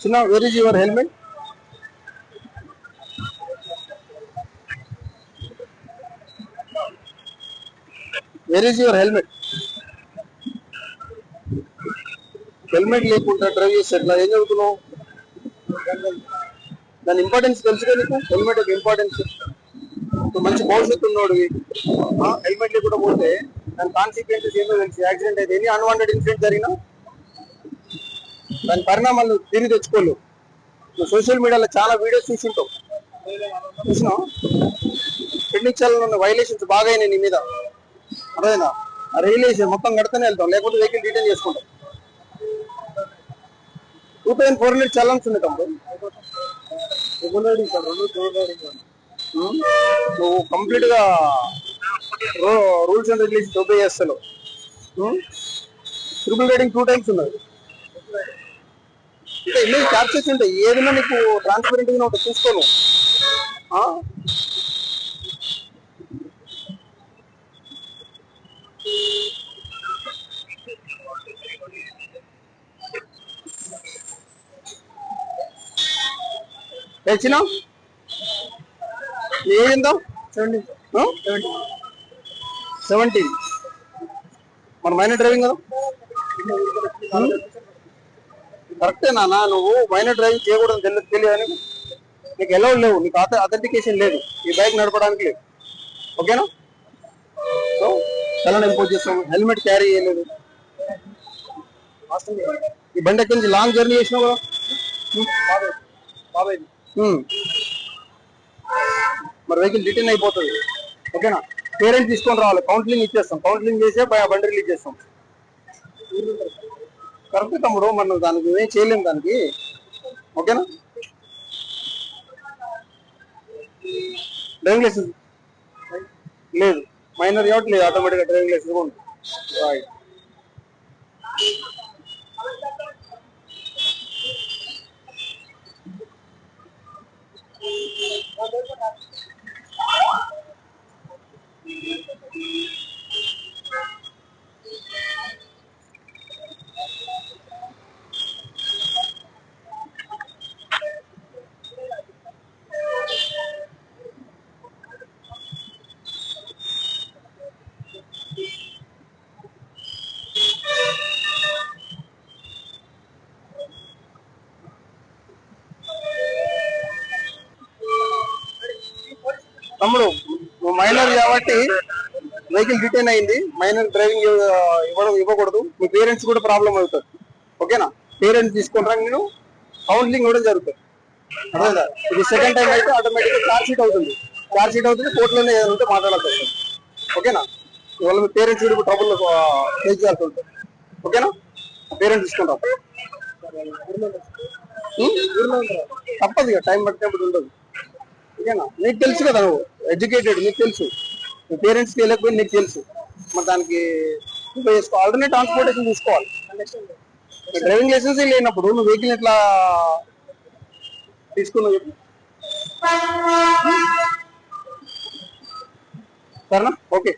Suna, where is your helmet? Where is your helmet? Helmet లేకుండా drive చేస్తే ఎట్లా ఏం చదువుతున్నావు? దాని ఇంపార్టెన్స్ తెలుసుగా నీకు? హెల్మెట్ యొక్క ఇంపార్టెన్స్ మంచి భవిష్యత్తు ఉన్నోడివి హెల్మెట్ లేకుండా పోతే దాని కాన్సిక్వెన్సెస్ ఏంటో తెలుసు. యాక్సిడెంట్ అయితే ఎన్ని అన్వాంటెడ్ ఇన్సిడెంట్ జరిగినా దాని పరిణామాలు తిరిగి తెచ్చుకోలేవు. నువ్వు సోషల్ మీడియాలో చాలా వీడియోస్ చూసింటావు. చూసినావు టెక్నికల్ ఉన్న వైలేషన్స్ బాగా అయినాయి నీ మీద. అదేనా ఆ రియలైజేషన్ మొత్తం కడితేనే వెళ్తాం, లేకపోతే వెహికల్ రిటర్న్ చేసుకుంటాం. 2400 చలాన్స్ ఉంది తమ్ముడు. నువ్వు కంప్లీట్ గా రూల్స్ అండ్ రెగ్యులేషన్స్ ఒబే చేస్తావు. ట్రిపుల్ రైడింగ్ 2 times ఉన్నది. ఇంకా ఇమేజ్ క్యాప్చర్స్ ఉంటాయి, ఏదైనా నీకు ట్రాన్స్పరెంట్ గా ఒకటి చూసుకోను. తెచ్చినా ఏందో 17 మన మైనర్ డ్రైవింగ్ కదా. కరెక్టే నాన్న, నువ్వు మైనర్ డ్రైవింగ్ చేయకూడదు తెలియదు. నీకు ఎలా లేవు, నీకు అథెంటికేషన్ లేదు, ఈ బైక్ నడపడానికి లేదు. ఓకేనా? సో చలాన్ ఇంపోజ్ చేస్తావు, హెల్మెట్ క్యారీ చేయలేదు. ఈ బండి ఎక్కడి నుంచి లాంగ్ జర్నీ చేసినావు కదా. మరి వెహికల్ రిటర్న్ అయిపోతుంది. ఓకేనా? పేరెంట్స్ తీసుకొని రావాలి, కౌన్సిలింగ్ ఇచ్చేస్తాం. కౌన్సిలింగ్ చేసే బండి రిలీజ్ చేస్తాం. కరెక్ట్ తమ్ముడు, మనం దానికి ఏం చేయలేము దానికి. ఓకేనా? డ్రైవింగ్ లైసెన్స్ లేదు, మైనర్ కాబట్టి లేదు, ఆటోమేటిక్గా డ్రైవింగ్ లైసెన్స్ కూడా ఉంది. తమ్ముడు నువ్వు మైనర్ కాబట్టి వెహికల్ రిటర్న్ అయింది. మైనర్ డ్రైవింగ్ ఇవ్వకూడదు. మీ పేరెంట్స్ కూడా ప్రాబ్లం అవుతుంది. ఓకేనా? పేరెంట్స్ తీసుకుంటారా, నేను కౌన్సిలింగ్ ఇవ్వడం జరుగుతుంది. అర్థమైందా? ఇది సెకండ్ టైం అయితే ఆటోమేటిక్గా చార్జ్ షీట్ అవుతుంది. కోర్టులోనే ఏదైనా ఉంటే మాట్లాడాల్సి వస్తుంది. ఓకేనా? ఇవాళ మీ పేరెంట్స్ కూడా ట్రబుల్ ఫేస్ చేయాల్సి ఉంటుంది. ఓకేనా? పేరెంట్స్ తీసుకుంటాం, తప్పదు. ఇక టైం పట్టినప్పుడు ఉండదు. ఓకేనా? నీకు తెలుసు కదా, నువ్వు ఎడ్యుకేటెడ్, నీకు తెలుసు. మీ పేరెంట్స్కి వెళ్ళకపోయి నీకు తెలుసు. మరి దానికి ఆల్టర్నేట్ ట్రాన్స్పోర్టేషన్ తీసుకోవాలి. డ్రైవింగ్ లైసెన్స్ లేనప్పుడు నువ్వు వెహికల్ ఎట్లా తీసుకున్నావు? సరేనా? ఓకే.